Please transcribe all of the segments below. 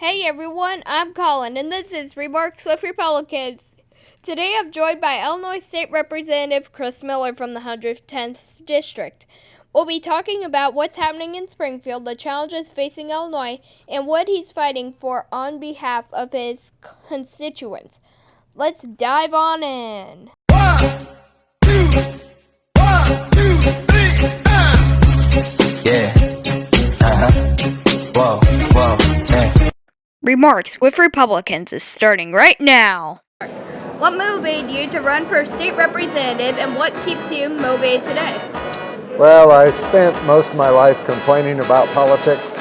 Hey everyone, I'm Colin, and this is Remarks with Republicans. Today I'm joined by Illinois State Representative Chris Miller from the 110th District. We'll be talking about what's happening in Springfield, the challenges facing Illinois, and what he's fighting for on behalf of his constituents. Let's dive on in. 1, 2, 1, 2, 3, Yeah. Whoa, yeah. Remarks with Republicans is starting right now. What motivated you to run for state representative, and what keeps you motivated today? Well, I spent most of my life complaining about politics,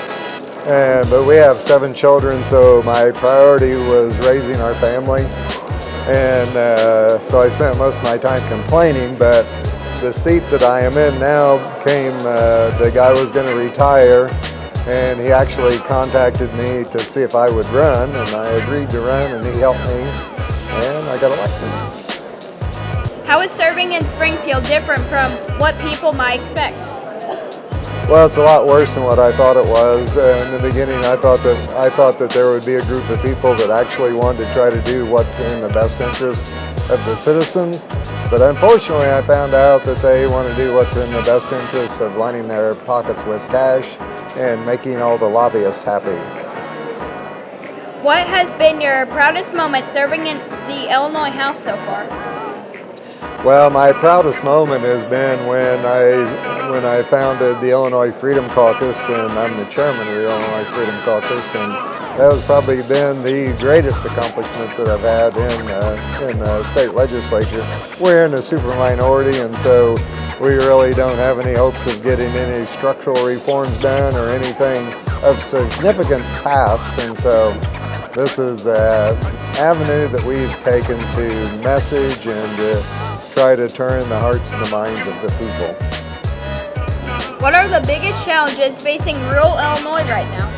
but we have 7 children, so my priority was raising our family. And so I spent most of my time complaining, but the seat that I am in now the guy was going to retire, and he actually contacted me to see if I would run, and I agreed to run, and he helped me, and I got elected. How is serving in Springfield different from what people might expect? Well, it's a lot worse than what I thought it was. In the beginning, I thought that there would be a group of people that actually wanted to try to do what's in the best interest of the citizens. But unfortunately, I found out that they want to do what's in the best interest of lining their pockets with cash and making all the lobbyists happy. What has been your proudest moment serving in the Illinois House so far? Well, my proudest moment has been when I founded the Illinois Freedom Caucus, and I'm the chairman of the Illinois Freedom Caucus, and that has probably been the greatest accomplishment that I've had in the state legislature. We're in a super minority, and so we really don't have any hopes of getting any structural reforms done or anything of significant passed, and so this is an avenue that we've taken to message and to try to turn the hearts and the minds of the people. What are the biggest challenges facing rural Illinois right now?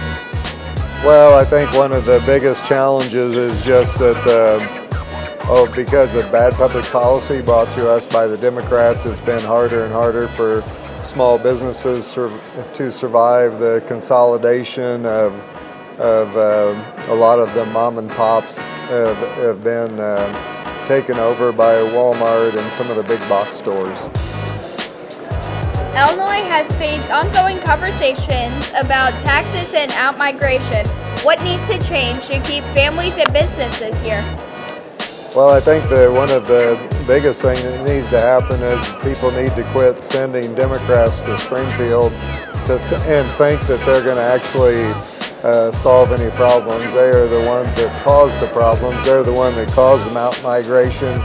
Well, I think one of the biggest challenges is just that, because of bad public policy brought to us by the Democrats, it's been harder and harder for small businesses to survive the consolidation of a lot of the mom and pops have been taken over by Walmart and some of the big box stores. Illinois has faced ongoing conversations about taxes and out-migration. What needs to change to keep families and businesses here? Well, I think that one of the biggest things that needs to happen is people need to quit sending Democrats to Springfield and think that they're going to actually solve any problems. They are the ones that cause the problems. They're the one that caused the out-migration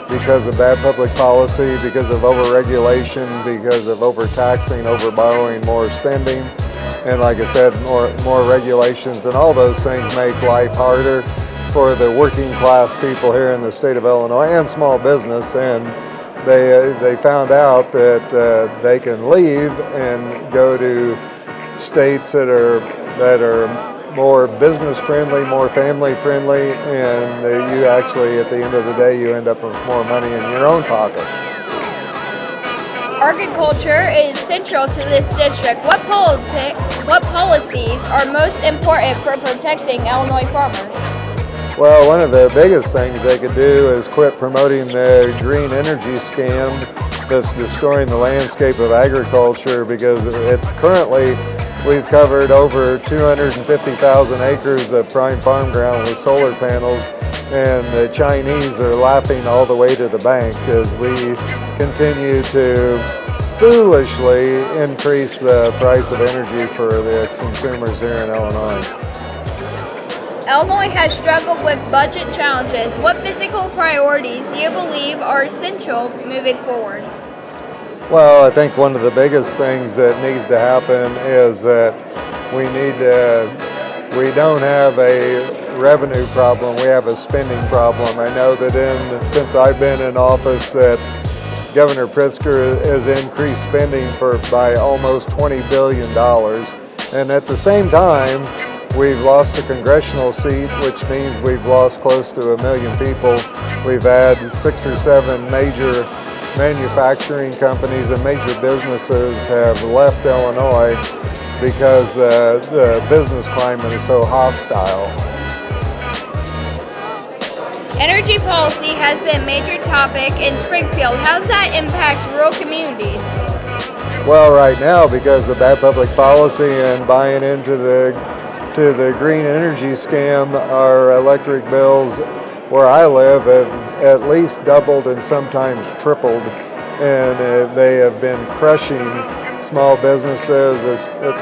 because of bad public policy, because of over-regulation, because of overtaxing, over-borrowing, more spending. And like I said, more regulations, and all those things make life harder for the working class people here in the state of Illinois and small business. And they found out that they can leave and go to states that are more business friendly, more family friendly, and you actually, at the end of the day, you end up with more money in your own pocket. Agriculture is central to this district. What policies are most important for protecting Illinois farmers? Well, one of the biggest things they could do is quit promoting the green energy scam that's destroying the landscape of agriculture, because currently we've covered over 250,000 acres of prime farm ground with solar panels, and the Chinese are laughing all the way to the bank as we continue to foolishly increase the price of energy for the consumers here in Illinois. Illinois has struggled with budget challenges. What physical priorities do you believe are essential moving forward? Well, I think one of the biggest things that needs to happen is that we don't have a revenue problem, we have a spending problem. I know that since I've been in office that Governor Pritzker has increased spending by almost $20 billion. And at the same time, we've lost a congressional seat, which means we've lost close to 1 million people. We've had 6 or 7 major manufacturing companies and major businesses have left Illinois, because the business climate is so hostile. Energy policy has been a major topic in Springfield. How does that impact rural communities? Well, right now, because of bad public policy and buying into the green energy scam, our electric bills where I live have at least doubled and sometimes tripled, and they have been crushing small businesses,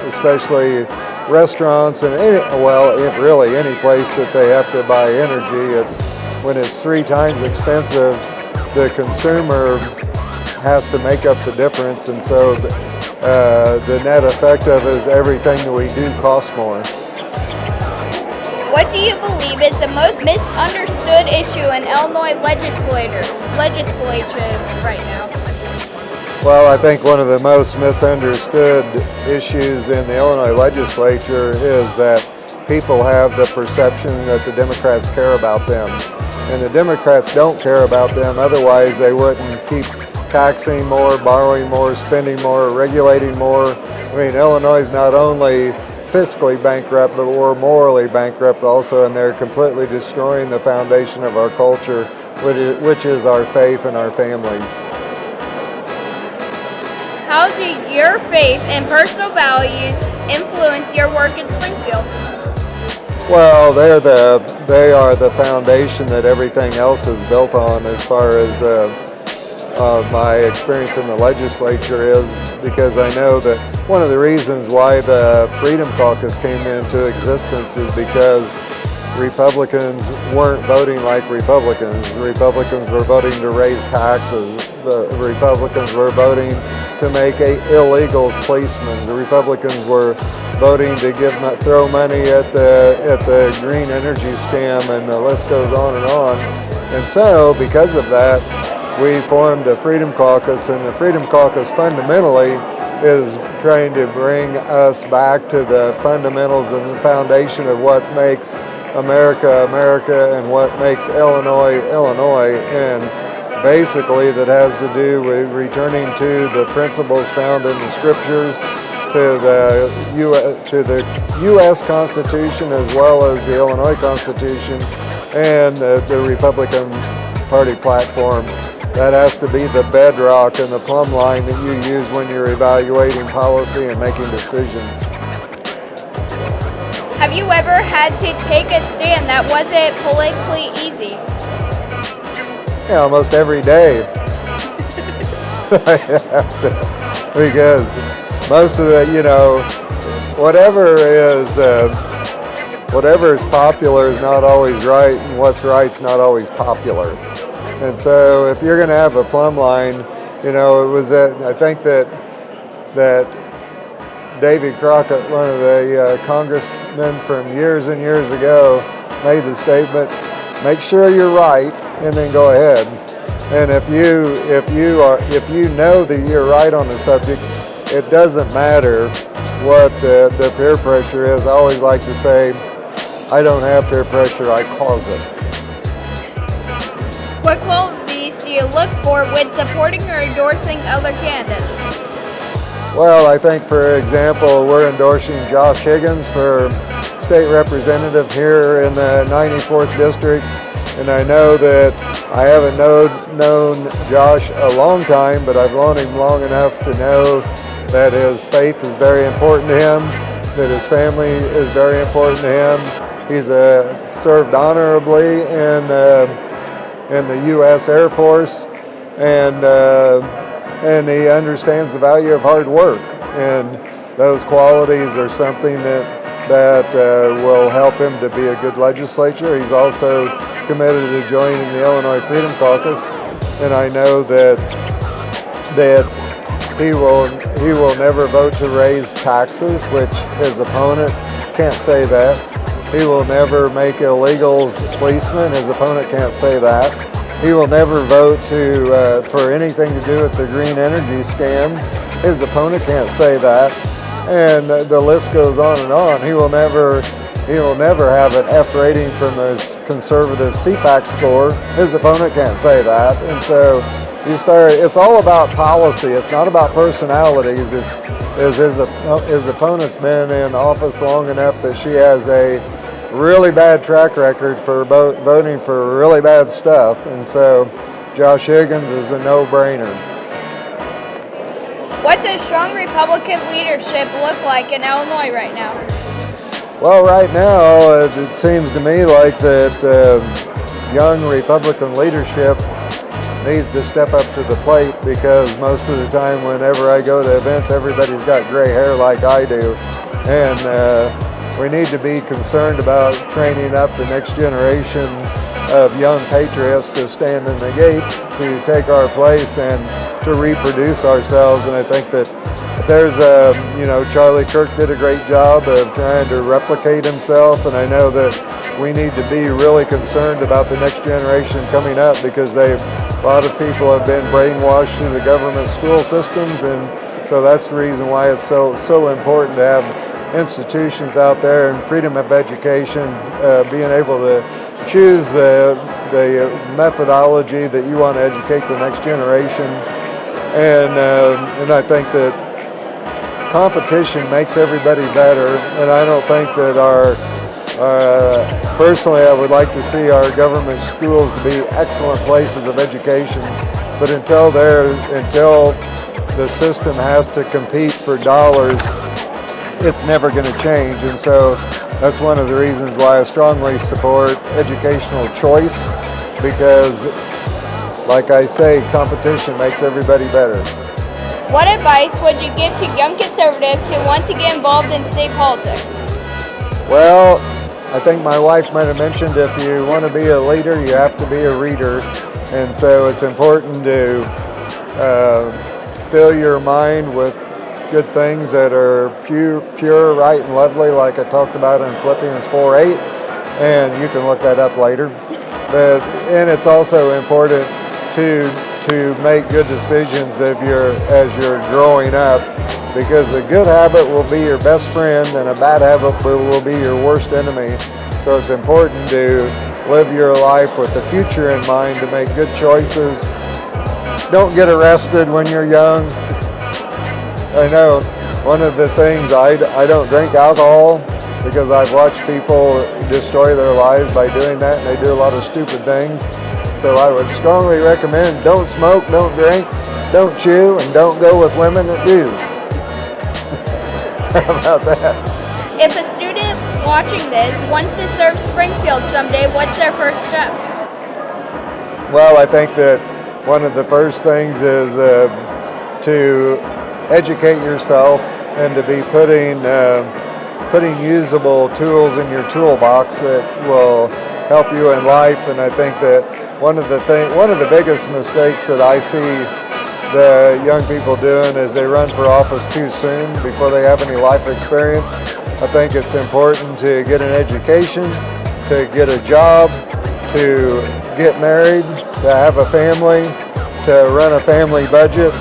especially restaurants and really any place that they have to buy energy. When it's 3 times expensive, the consumer has to make up the difference, and so the net effect of it is everything that we do costs more. What do you believe is the most misunderstood issue in Illinois legislature right now? Well, I think one of the most misunderstood issues in the Illinois legislature is that people have the perception that the Democrats care about them. And the Democrats don't care about them, otherwise they wouldn't keep taxing more, borrowing more, spending more, regulating more. I mean, Illinois is not only fiscally bankrupt, but we're morally bankrupt also, and they're completely destroying the foundation of our culture, which is our faith and our families. How do your faith and personal values influence your work in Springfield? Well, they are the foundation that everything else is built on, as far as my experience in the legislature is, because I know that one of the reasons why the Freedom Caucus came into existence is because Republicans weren't voting like Republicans. The Republicans were voting to raise taxes. The Republicans were voting to make illegals policemen. The Republicans were voting to throw money at the green energy scam, and the list goes on and on. And so, because of that, we formed the Freedom Caucus, and the Freedom Caucus fundamentally is trying to bring us back to the fundamentals and the foundation of what makes America, America, and what makes Illinois, Illinois. And basically that has to do with returning to the principles found in the scriptures, to the U.S. Constitution as well as the Illinois Constitution, and the Republican Party platform. That has to be the bedrock and the plumb line that you use when you're evaluating policy and making decisions. Have you ever had to take a stand that wasn't politically easy? Yeah, almost every day. I have to, because most of the, whatever is popular is not always right, and what's right's not always popular. And so if you're going to have a plumb line, I think that David Crockett, one of the congressmen from years and years ago, made the statement, make sure you're right and then go ahead. And if you know that you're right on the subject, it doesn't matter what the peer pressure is. I always like to say, I don't have peer pressure, I cause it. What qualities do you look for when supporting or endorsing other candidates? Well, I think, for example, we're endorsing Josh Higgins for state representative here in the 94th district, and I know that I haven't known Josh a long time, but I've known him long enough to know that his faith is very important to him, that his family is very important to him. He's served honorably in the U.S. Air Force, and he understands the value of hard work, and those qualities are something that will help him to be a good legislator. He's also committed to joining the Illinois Freedom Caucus, and I know that he will never vote to raise taxes, which his opponent can't say that. He will never make illegals policemen. His opponent can't say that. He will never vote for anything to do with the green energy scam. His opponent can't say that. And the list goes on and on. He will never have an F rating from his conservative CPAC score. His opponent can't say that. And so it's all about policy. It's not about personalities. is his opponent's been in office long enough that she has a really bad track record for voting for really bad stuff, and so Josh Higgins is a no-brainer. What does strong Republican leadership look like in Illinois right now? Well, right now it seems to me like that young Republican leadership needs to step up to the plate, because most of the time whenever I go to events, everybody's got gray hair like I do, and we need to be concerned about training up the next generation of young patriots to stand in the gates, to take our place and to reproduce ourselves. And I think that there's Charlie Kirk did a great job of trying to replicate himself, and I know that we need to be really concerned about the next generation coming up, because a lot of people have been brainwashed through the government school systems, and so that's the reason why it's so important to have institutions out there and freedom of education, being able to choose the methodology that you want to educate the next generation, and I think that competition makes everybody better, and I don't think that personally I would like to see our government schools to be excellent places of education, but until the system has to compete for dollars, it's never going to change. And so that's one of the reasons why I strongly support educational choice, because like I say, competition makes everybody better. What advice would you give to young conservatives who want to get involved in state politics? Well, I think my wife might have mentioned if you want to be a leader, you have to be a reader. And so it's important to fill your mind with good things that are pure, right, and lovely, like it talks about in Philippians 4:8. And you can look that up later. And it's also important to make good decisions as you're growing up, because a good habit will be your best friend and a bad habit will be your worst enemy. So it's important to live your life with the future in mind, to make good choices. Don't get arrested when you're young. I know one of the things, I don't drink alcohol because I've watched people destroy their lives by doing that, and they do a lot of stupid things. So I would strongly recommend don't smoke, don't drink, don't chew, and don't go with women that do. How about that? If a student watching this wants to serve Springfield someday, what's their first step? Well, I think that one of the first things is to educate yourself and to be putting usable tools in your toolbox that will help you in life. And I think that one of the biggest mistakes that I see the young people doing is they run for office too soon before they have any life experience. I think it's important to get an education, to get a job, to get married, to have a family, to run a family budget,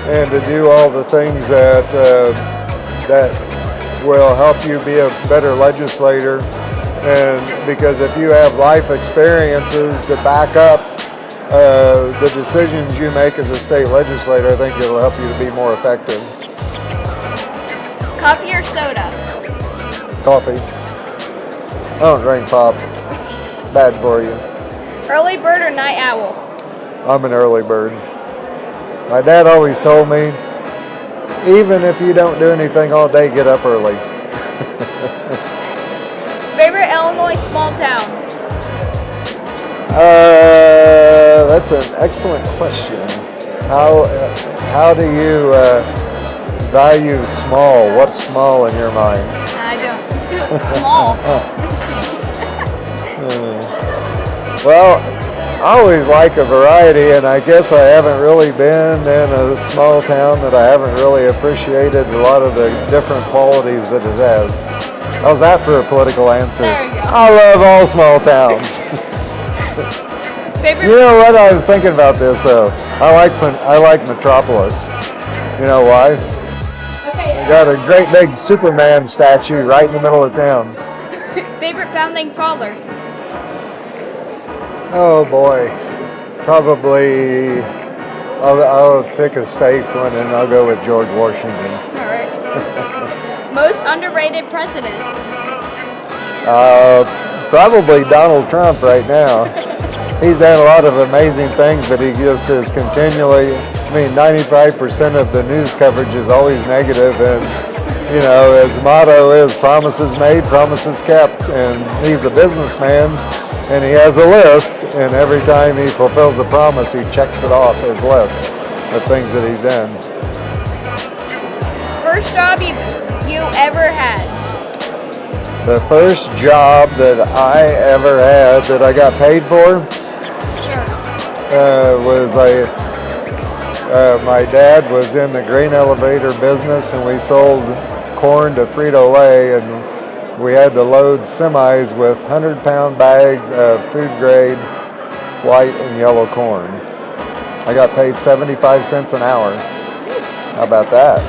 and to do all the things that will help you be a better legislator. And because if you have life experiences to back up the decisions you make as a state legislator, I think it'll help you to be more effective. Coffee or soda? Coffee. I don't drink pop. It's bad for you. Early bird or night owl? I'm an early bird. My dad always told me, even if you don't do anything all day, get up early. Favorite Illinois small town? That's an excellent question. How do you value small? What's small in your mind? I don't. Small. Well, I always like a variety, and I guess I haven't really been in a small town that I haven't really appreciated a lot of the different qualities that it has. How's that for a political answer? There you go. I love all small towns. Favorite? You know what? I was thinking about this though. I like Metropolis. You know why? Okay. We got a great big Superman statue right in the middle of town. Favorite founding father? Oh boy, probably I'll pick a safe one and I'll go with George Washington. All right. Most underrated president. Probably Donald Trump right now. He's done a lot of amazing things, but he just is continually, 95% of the news coverage is always negative, and, his motto is promises made, promises kept, and he's a businessman, and he has a list, and every time he fulfills a promise, he checks it off his list of things that he's done. First job you ever had? The first job that I ever had that I got paid for Sure. was my dad was in the grain elevator business, and we sold corn to Frito-Lay, and we had to load semis with 100-pound bags of food grade white and yellow corn. I got paid 75 cents an hour. How about that?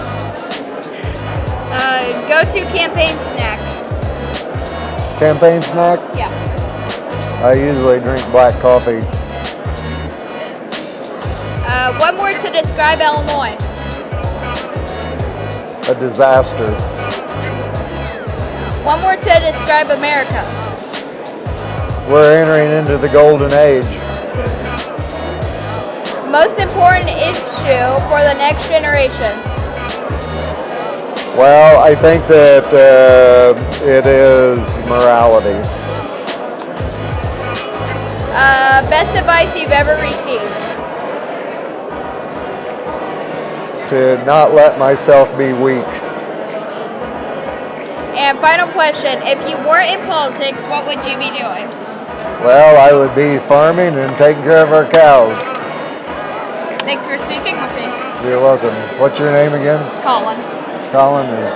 Go-to campaign snack. Campaign snack? Yeah. I usually drink black coffee. One word to describe Illinois. A disaster. One word to describe America. We're entering into the golden age. Most important issue for the next generation. Well, I think that it is morality. Best advice you've ever received. To not let myself be weak. And final question, if you weren't in politics, what would you be doing? Well, I would be farming and taking care of our cows. Thanks for speaking with me. You're welcome. What's your name again? Colin. Colin is